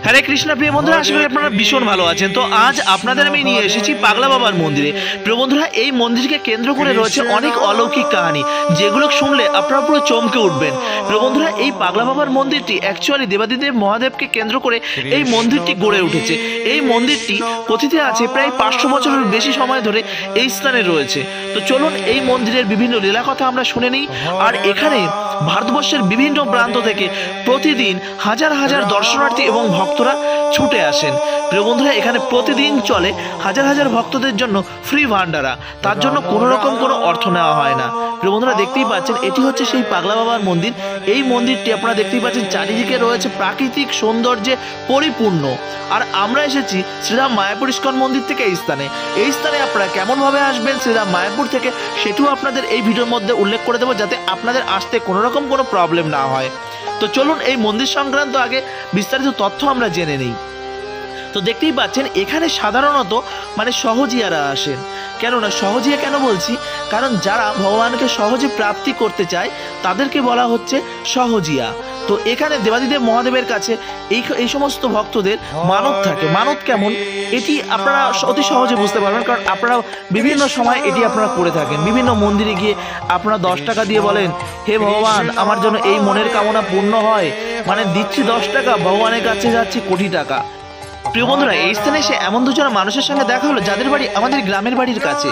হরে কৃষ্ণ প্রিয় বন্ধুরা, আশা করি আপনারা ভীষণ ভালো আছেন। তো আজ আপনাদের আমি নিয়ে এসেছি পাগলা বাবার মন্দিরে। প্রিয় বন্ধুরা, এই মন্দিরকে কেন্দ্র করে রয়েছে অনেক অলৌকিক কাহিনী, যেগুলো শুনলে আপনারা পুরো চমকে উঠবেন। প্রিয় বন্ধুরা, এই পাগলা বাবার মন্দিরটি অ্যাকচুয়ালি দেবাদিদেব মহাদেবকে কেন্দ্র করে এই মন্দিরটি গড়ে উঠেছে। এই মন্দিরটি কথিত আছে প্রায় 500 বছরের বেশি সময় ধরে এই স্থানে রয়েছে। তো চলুন এই মন্দিরের বিভিন্ন লীলা কথা আমরা শুনে নিই। আর এখানে ভারতবর্ষের বিভিন্ন প্রান্ত থেকে প্রতিদিন হাজার হাজার দর্শনার্থী এবং ভক্তরা ছুটে আসেন। প্রিয় বন্ধুরা, এখানে প্রতিদিন চলে হাজার হাজার ভক্তদের জন্য ফ্রি ভান্ডারা, তার জন্য কোনো রকম কোনো অর্থ নেওয়া হয় না। প্রিয় বন্ধুরা, দেখতেই পাচ্ছেন এটি হচ্ছে সেই পাগলা বাবার মন্দির। এই মন্দিরটি আপনারা দেখতেই পাচ্ছেন চারিদিকে রয়েছে প্রাকৃতিক সৌন্দর্যে পরিপূর্ণ। আর আমরা এসেছি শ্রীরাম মায়াপুর ইস্কন মন্দির থেকে এই স্থানে আপনারা কেমনভাবে আসবেন শ্রীরাম মায়াপুর থেকে, সেটিও আপনাদের এই ভিডিওর মধ্যে উল্লেখ করে দেবো, যাতে আপনাদের আসতে কোনো রকম কোনো প্রবলেম না হয়। তো চলুন এই মন্দির সংক্রান্ত আগে বিস্তারিত তথ্য আমরা জেনে নিই। তো দেখতেই পাচ্ছেন এখানে সাধারণত সহজিয়ারা আসেন। কেননা সহজিয়া কেন বলছি, কারণ যারা ভগবানকে সহজে প্রাপ্তি করতে চায় তাদেরকে বলা হচ্ছে সহজিয়া। তো এখানে দেবাদিদেব মহাদেবের কাছে এই সমস্ত ভক্তদের মানত থাকে। মানত কেমন, এটি আপনারা অতি সহজে বুঝতে পারবেন, কারণ আপনারা বিভিন্ন সময় এটি আপনারা করে থাকেন। বিভিন্ন মন্দিরে গিয়ে আপনারা 10 টাকা দিয়ে বলেন, হে ভগবান আমার জন্য এই মনের কামনা পূর্ণ হয়, দিচ্ছি 10 টাকা, ভগবানের কাছে যাচ্ছি কোটি টাকা। প্রিয় বন্ধুরা, এই স্থানে এসে এমন দুজন মানুষের সঙ্গে দেখা হলো যাদের বাড়ি আমাদের গ্রামের বাড়ির কাছে।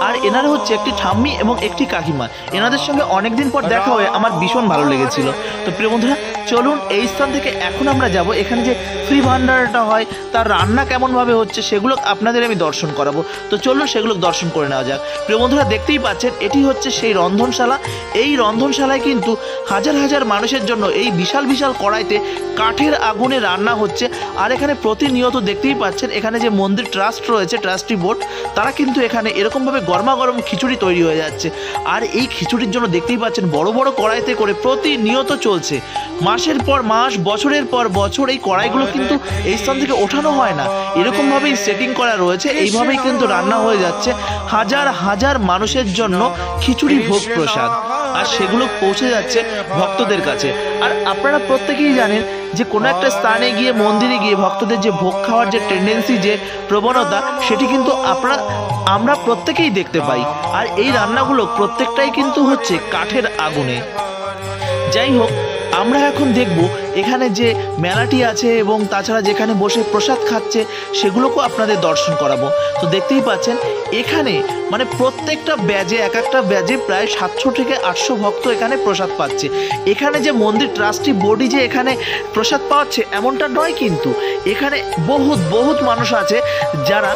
আর এনারা হচ্ছে একটি ঠাম্মি এবং একটি কাকিমা। এনাদের সঙ্গে অনেকদিন পর দেখা হয়ে আমার ভীষণ ভালো লেগেছিল। তো প্রিয় বন্ধুরা, চলুন এই স্থান থেকে এখন আমরা যাব। এখানে যে ফ্রি ভান্ডারটা হয় তার রান্না কেমনভাবে হচ্ছে সেগুলো আপনাদের আমি দর্শন করাবো। তো চলুন সেগুলো দর্শন করে নেওয়া যাক। প্রিয় বন্ধুরা, দেখতেই পাচ্ছেন এটি হচ্ছে সেই রন্ধনশালা। এই রন্ধনশালায় কিন্তু হাজার হাজার মানুষের জন্য এই বিশাল বিশাল কড়াইতে কাঠের আগুনে রান্না হচ্ছে। আর এখানে প্রতিনিয়ত দেখতেই পাচ্ছেন এখানে যে মন্দির ট্রাস্ট রয়েছে, ট্রাস্টি বোর্ড, তারা কিন্তু এখানে এরকমভাবে গরমা গরম খিচুড়ি তৈরি হয়ে যাচ্ছে। আর এই খিচুড়ির জন্য দেখতেই পাচ্ছেন বড় বড় কড়াইতে করে প্রতিনিয়ত চলছে। মাসের পর মাস, বছরের পর বছর এই কড়াইগুলো কিন্তু এই স্থান থেকে ওঠানো হয় না, এরকমভাবেই সেটিং করা রয়েছে। এইভাবেই কিন্তু রান্না হয়ে যাচ্ছে হাজার হাজার মানুষের জন্য খিচুড়ি ভোগ প্রসাদ, আর সেগুলো পৌঁছে যাচ্ছে ভক্তদের কাছে। আর আপনারা প্রত্যেকেই জানেন যে কোনো একটা স্থানে গিয়ে, মন্দিরে গিয়ে ভক্তদের যে ভোগ খাওয়ার যে টেন্ডেন্সি, যে প্রবণতা, সেটি কিন্তু আমরা প্রত্যেকেই দেখতে পাই। আর এই রান্নাগুলো প্রত্যেকটাই কিন্তু হচ্ছে কাঠের আগুনে। যাই হোক, আমরা এখন দেখব এখানে যে মেলাটি আছে এবং তাছাড়া যেখানে বসে প্রসাদ খাচ্ছে সেগুলোকেও আপনাদের দর্শন করাবো। তো দেখতেই পাচ্ছেন এখানে প্রত্যেকটা ব্যাজে, এক একটা ব্যাজে প্রায় 700 থেকে 800 ভক্ত এখানে প্রসাদ পাচ্ছে। এখানে যে মন্দির ট্রাস্টি বোর্ডই যে এখানে প্রসাদ পাচ্ছে এমনটা নয়, কিন্তু এখানে বহুত মানুষ আছে যারা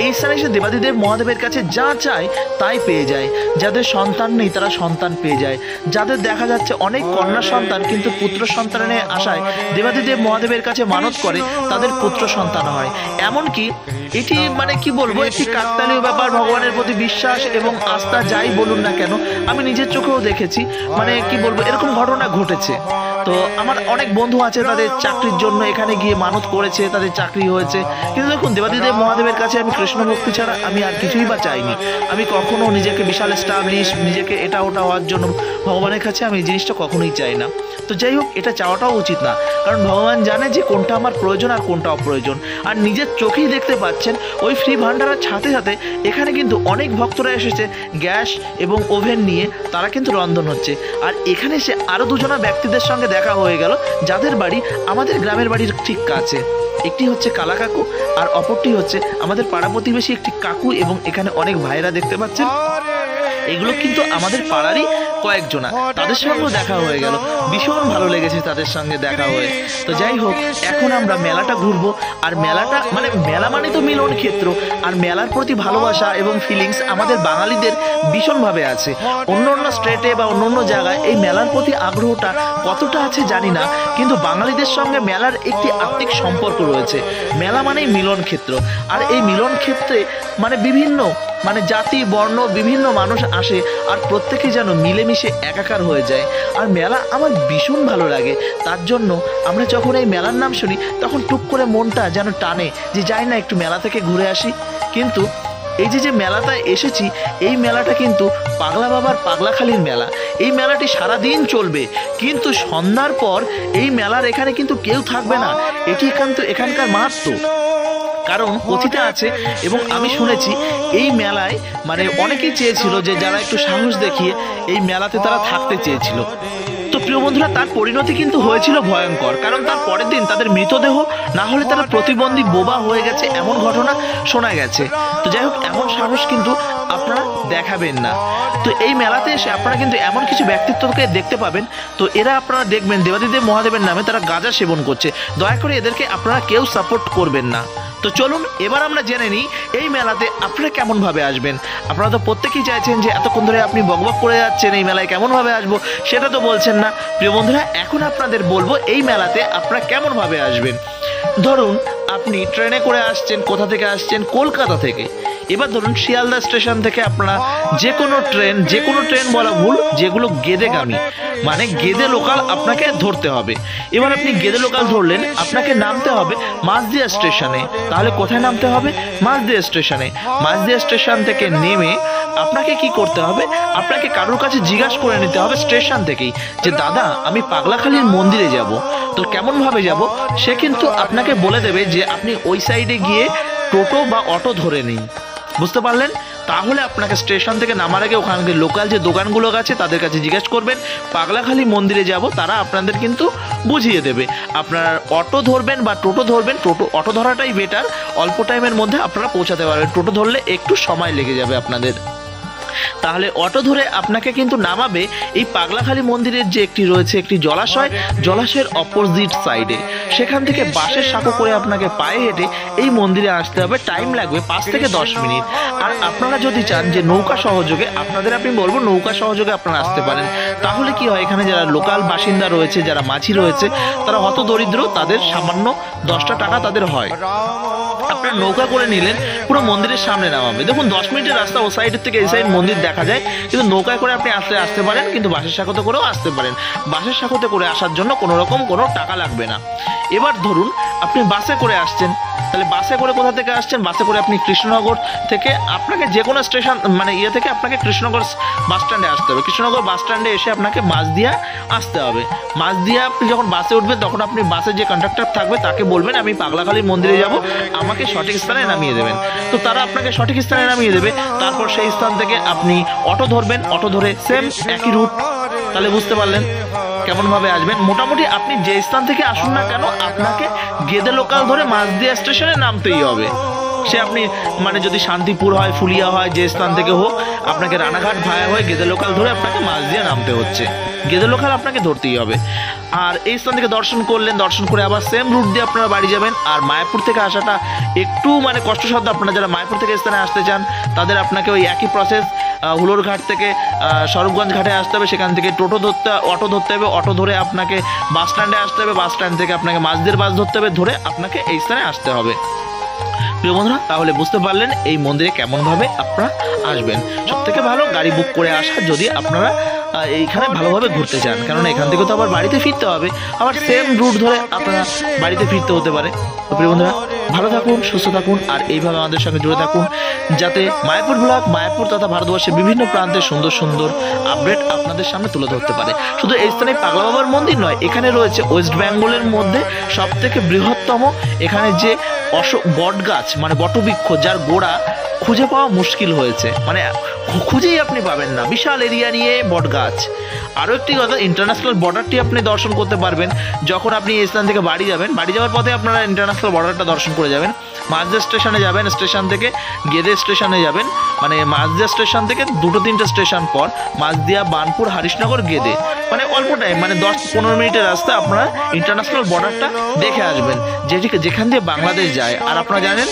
এই স্থানে এসে দেবাদিদেব মহাদেবের কাছে যা চায় তাই পেয়ে যায়। যাদের সন্তান নেই তারা সন্তান পেয়ে যায়। যাদের দেখা যাচ্ছে অনেক কন্যা সন্তান কিন্তু পুত্র সন্তানের আশায় দেবাদিদেব মহাদেবের কাছে মানত করে, তাদের পুত্র সন্তান হয়। এমনকি এটি কি বলবো, একটি কাকতালীয় ব্যাপার। ভগবানের প্রতি বিশ্বাস এবং আস্থা যাই বলুন না কেন, আমি নিজের চোখেও দেখেছি, কি বলবো, এরকম ঘটনা ঘটেছে। তো আমার অনেক বন্ধু আছে, তাদের চাকরির জন্য এখানে গিয়ে মানত করেছে, তাদের চাকরি হয়েছে। কিন্তু দেখুন, দেবাদিদেব মহাদেবের কাছে আমি কৃষ্ণ ভক্তি ছাড়া আমি আর কিছুই বা চাইনি। আমি কখনো নিজেকে বিশাল এস্টাবলিশ, নিজেকে এটা ওটা হওয়ার জন্য ভগবানের কাছে আমি এই জিনিসটা কখনোই চাই না। তো যাই হোক, এটা চাওয়াটাও উচিত না, কারণ ভগবান জানে যে কোনটা আমার প্রয়োজন আর কোনটা অপ্রয়োজন। আর নিজের চোখেই দেখতে পাচ্ছেন ওই ফ্রি ভান্ডারের সাথে সাথে এখানে কিন্তু অনেক ভক্তরা এসেছে গ্যাস এবং ওভেন নিয়ে, তারা কিন্তু রন্ধন হচ্ছে। আর এখানে এসে আরও দুজনা ব্যক্তিদের সঙ্গে দেখা হয়ে গেল যাদের বাড়ি আমাদের গ্রামের বাড়ির ঠিক কাছে। একটি হচ্ছে কালা কাকু আর অপরটি হচ্ছে আমাদের পাড়া প্রতিবেশী একটি কাকু, এবং এখানে অনেক ভাইরা দেখতে পাচ্ছেন, এগুলো কিন্তু আমাদের পাড়ারই কয়েকজনা। তাদের সঙ্গেও দেখা হয়ে গেল, ভীষণ ভালো লেগেছে তাদের সঙ্গে দেখা হয়ে। তো যাই হোক, এখন আমরা মেলাটা ঘুরবো। আর মেলাটা মেলা তো মিলন ক্ষেত্র, আর মেলার প্রতি ভালোবাসা এবং ফিলিংস আমাদের বাঙালিদের ভীষণভাবে আছে। অন্য অন্য স্টেটে বা অন্য অন্য জায়গায় এই মেলার প্রতি আগ্রহটা কতটা আছে জানি না, কিন্তু বাঙালিদের সঙ্গে মেলার একটি আত্মিক সম্পর্ক রয়েছে। মেলা মানেই মিলন ক্ষেত্র, আর এই মিলন ক্ষেত্রে বিভিন্ন জাতি বর্ণ বিভিন্ন মানুষ আসে, আর প্রত্যেকে যেন মিলেমিশে একাকার হয়ে যায়। আর মেলা আমার ভীষণ ভালো লাগে। তার জন্য আমরা যখন এই মেলার নাম শুনি তখন টুক করে মনটা যেন টানে যে যাই না একটু মেলা থেকে ঘুরে আসি। কিন্তু এই যে মেলাটায় এসেছি, এই মেলাটা কিন্তু পাগলা বাবার পাগলাখালির মেলা। এই মেলাটি সারাদিন চলবে, কিন্তু সন্ধ্যার পর এই মেলার এখানে কিন্তু কেউ থাকবে না। এটি এখানকার মাহাত্ম্য। কারণ কথিতে আছে এবং আমি শুনেছি এই মেলায় মানে অনেকেই চেয়েছিল যে যারা একটু সাহস দেখিয়ে এই মেলাতে তারা থাকতে চেয়েছিল। তো প্রিয় বন্ধুরা, তার পরিণতি কিন্তু হয়েছিল ভয়ঙ্কর। কারণ তার পরের দিন তাদের মৃতদেহ না হলে তারা প্রতিবন্ধী বোবা হয়ে গেছে, এমন ঘটনা শোনা গেছে। তো যাই হোক, এমন সাহস কিন্তু আপনারা দেখাবেন না। তো এই মেলাতে এসে আপনারা কিন্তু এমন কিছু ব্যক্তিত্বকে দেখতে পাবেন। তো এরা আপনারা দেখবেন দেবাদিদেব মহাদেবের নামে তারা গাঁজা সেবন করছে। দয়া করে এদেরকে আপনারা কেউ সাপোর্ট করবেন না। তো চলুন এবার আমরা জেনে নিই এই মেলাতে আপনারা কেমনভাবে আসবেন। আপনারা তো প্রত্যেকেই চাইছেন যে এতক্ষণ ধরে আপনি বকবক করে যাচ্ছেন এই মেলায় কেমনভাবে আসবো, সেটা তো বলছেন না। প্রিয় বন্ধুরা, এখন আপনাদের বলবো এই মেলাতে আপনারা কেমনভাবে আসবেন। ধরুন আপনি ট্রেনে করে আসছেন, কোথা থেকে আসছেন? কলকাতা থেকে। এবার ধরুন শিয়ালদা স্টেশন থেকে আপনারা যে কোনো ট্রেন বলা ভুল, যেগুলো গেদেগামী মানে গেদে লোকাল আপনাকে ধরতে হবে। এবার আপনি গেদে লোকাল ধরলেন, আপনাকে নামতে হবে মাঝদিয়া স্টেশনে। তাহলে কোথায় নামতে হবে? মাঝদিয়া স্টেশনে। মাঝদিয়া স্টেশন থেকে নেমে আপনাকে কি করতে হবে? আপনাকে কারোর কাছে জিজ্ঞাসা করে নিতে হবে স্টেশন থেকেই যে দাদা আমি পাগলাখালির মন্দিরে যাব। তো কেমনভাবে যাব সে কিন্তু আপনাকে বলে দেবে যে আপনি ওই সাইডে গিয়ে টোটো বা অটো ধরে নিন। বুঝতে পারলেন? তাহলে আপনাকে স্টেশন থেকে নামার আগে ওখানে লোকাল যে দোকানগুলো আছে তাদের কাছে জিজ্ঞেস করবেন পাগলাখালি মন্দিরে যাব, তারা আপনাদের কিন্তু বুঝিয়ে দেবে। আপনারা অটো ধরবেন বা টোটো ধরবেন, অটো ধরাটাই বেটার, অল্প টাইমের মধ্যে আপনারা পৌঁছাতে পারবেন। টোটো ধরলে একটু সময় লেগে যাবে আপনাদের। তাহলে অটো ধরে আপনাকে কিন্তু নামাবে এই পাগলাখালি মন্দিরের যে একটি জলাশয়ের অপোজিট সাইডে। সেখান থেকে বাসের সাঁকো করে আপনাকে পায়ে হেঁটে এই মন্দিরে আসতে হবে। টাইম লাগবে 5 থেকে 10 মিনিট। আর আপনারা যদি চান যে নৌকা সহযোগে আমি বলবো নৌকা সহযোগে আপনারা আসতে পারেন। তাহলে কি হয়, এখানে যারা লোকাল বাসিন্দা রয়েছে, যারা মাঝি রয়েছে, তারা হত দরিদ্র, তাদের সামান্য 10টা টাকা তাদের হয়। আপনার নৌকা করে নিলেন, পুরো মন্দিরের সামনে নামাবে। দেখুন 10 মিনিটের রাস্তা, ও সাইডের থেকে এই সাইড মন্দির দেখা যায়। কিন্তু নৌকায় করে আপনি আসতে পারেন, কিন্তু বাসের সাঁকোতে করেও আসতে পারেন। বাসের সাঁকোতে করে আসার জন্য কোনো টাকা লাগবে না। এবার ধরুন আপনি বাসে করে আসছেন, তাহলে বাসে করে কোথা থেকে আসছেন? বাসে করে আপনি কৃষ্ণনগর থেকে আপনাকে যে কোনো স্টেশন মানে থেকে আপনাকে কৃষ্ণনগর বাস স্ট্যান্ডে আসতে হবে। কৃষ্ণনগর বাস স্ট্যান্ডে এসে আপনাকে মাঝদিয়া আসতে হবে। মাঝদিয়া আপনি যখন বাসে উঠবেন তখন আপনি বাসে যে কন্ডাক্টর থাকবে তাকে বলবেন আমি পাগলাখালি মন্দিরে যাব, আমাকে সঠিক স্থানে নামিয়ে দেবেন। তো তারা আপনাকে সঠিক স্থানে নামিয়ে দেবে। তারপর সেই স্থান থেকে আপনি অটো ধরবেন, অটো ধরে সেম একই রুট। তাহলে বুঝতে পারলেন কেমনভাবে আসবেন। মোটামুটি আপনি যে স্থান থেকে আসুন না কেন, আপনাকে গেদে লোকাল ধরে মাঝদিয়া স্টেশনে নামতেই হবে। সে আপনি মানে যদি শান্তিপুর হয়, ফুলিয়া হয়, যে স্থান থেকে হোক, আপনাকে রানাঘাট ভায়া হয়ে গেদে লোকাল ধরে আপনাকে মাঝদিয়া নামতে হচ্ছে। গেদে লোকাল আপনাকে ধরতেই হবে। আর এই স্থান থেকে দর্শন করলেন, দর্শন করে আবার সেম রুট দিয়ে আপনারা বাড়ি যাবেন। আর মায়াপুর থেকে আসাটা একটু মানে কষ্টসাধ্য। আপনারা যারা মায়াপুর থেকে স্থানে আসতে চান তাদের আপনাকে ওই একই প্রসেস, হুলোর ঘাট থেকে স্বরূপগঞ্জ ঘাটে আসতে হবে। সেখান থেকে অটো ধরতে হবে। অটো ধরে আপনাকে বাস স্ট্যান্ডে আসতে হবে। বাস স্ট্যান্ড থেকে আপনাকে মাঝদিয়ার বাস ধরতে হবে, ধরে আপনাকে এই স্থানে আসতে হবে। প্রিয় বন্ধুরা, তাহলে বুঝতে পারলেন এই মন্দিরে কেমনভাবে আপনারা আসবেন। সবথেকে ভালো গাড়ি বুক করে আসা, যদি আপনারা এইখানে ভালোভাবে ঘুরতে চান। কারণ এখান থেকে তো আবার বাড়িতে ফিরতে হবে, আবার সেম রুট ধরে আপনারা বাড়িতে ফিরতে হতে পারে। তো প্রিয় বন্ধুরা, ভালো থাকুন, সুস্থ থাকুন, আর এইভাবে আমাদের সঙ্গে জুড়ে থাকুন, যাতে মায়াপুর ব্লগ, মায়াপুর তথা ভারতবর্ষের বিভিন্ন প্রান্তে সুন্দর সুন্দর আপডেট আপনাদের সামনে তুলে ধরতে পারে। শুধু এই স্থানে পাগলা বাবার মন্দির নয়, এখানে রয়েছে ওয়েস্ট বেঙ্গলের মধ্যে সবথেকে বৃহত্তম এখানে যে বট গাছ মানে বটবৃক্ষ, যার গোড়া খুঁজে পাওয়া মুশকিল হয়েছে, মানে খুঁজেই আপনি পাবেন না। বিশাল এরিয়া নিয়ে বট গাছ। আরও একটি কথা, ইন্টারন্যাশনাল বর্ডারটি আপনি দর্শন করতে পারবেন যখন আপনি এই স্থান থেকে বাড়ি যাবেন। বাড়ি যাওয়ার পথে আপনারা ইন্টারন্যাশনাল বর্ডারটা দর্শন করে যাবেন। মাঝদিয়া স্টেশনে যাবেন, স্টেশন থেকে গেদে স্টেশনে যাবেন। মানে মাঝদিয়া স্টেশন থেকে 2-3টে স্টেশন পর মাঝদিয়া, বানপুর, হরিশনগর, গেদে, মানে অল্প টাইম, মানে 10-15 মিনিটের রাস্তা আপনারা ইন্টারন্যাশনাল বর্ডারটা দেখে আসবেন, যেখান দিয়ে বাংলাদেশ যায়। আর আপনারা জানেন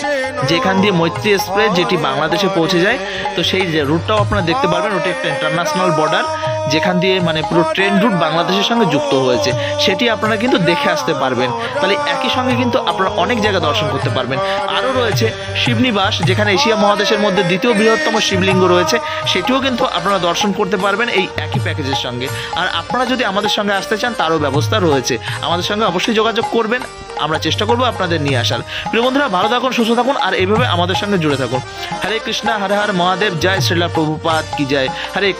যেখান দিয়ে মৈত্রী এক্সপ্রেস যেটি বাংলাদেশে পৌঁছে যায়, তো সেই রুটটাও আপনারা দেখতে পারবেন। ওটা একটা ইন্টারন্যাশনাল বর্ডার, যেখান দিয়ে মানে পুরো ট্রেন রুট বাংলাদেশের সঙ্গে যুক্ত হয়েছে, সেটি আপনারা কিন্তু দেখে আসতে পারবেন। তাহলে একই সঙ্গে কিন্তু আপনারা অনেক জায়গা দর্শন করতে পারবেন। আরও রয়েছে শিবনিবাস, যেখানে এশিয়া মহাদেশের মধ্যে দ্বিতীয় বৃহত্তম শিবলিঙ্গ রয়েছে, সেটিও কিন্তু আপনারা দর্শন করতে পারবেন এই একই প্যাকেজের সঙ্গে। আর আপনারা যদি আমাদের সঙ্গে আসতে চান তারও ব্যবস্থা রয়েছে, আমাদের সঙ্গে অবশ্যই যোগাযোগ করবেন, আমরা চেষ্টা করবো আপনাদের নিয়ে আসার। প্রিয় বন্ধুরা, ভালো থাকুন, সুস্থ থাকুন, আর এইভাবে আমাদের সঙ্গে জুড়ে থাকুন। হরে কৃষ্ণা, হরে হর মহাদেব, জয় শ্রীলা প্রভুপাদ কি জয়। হরে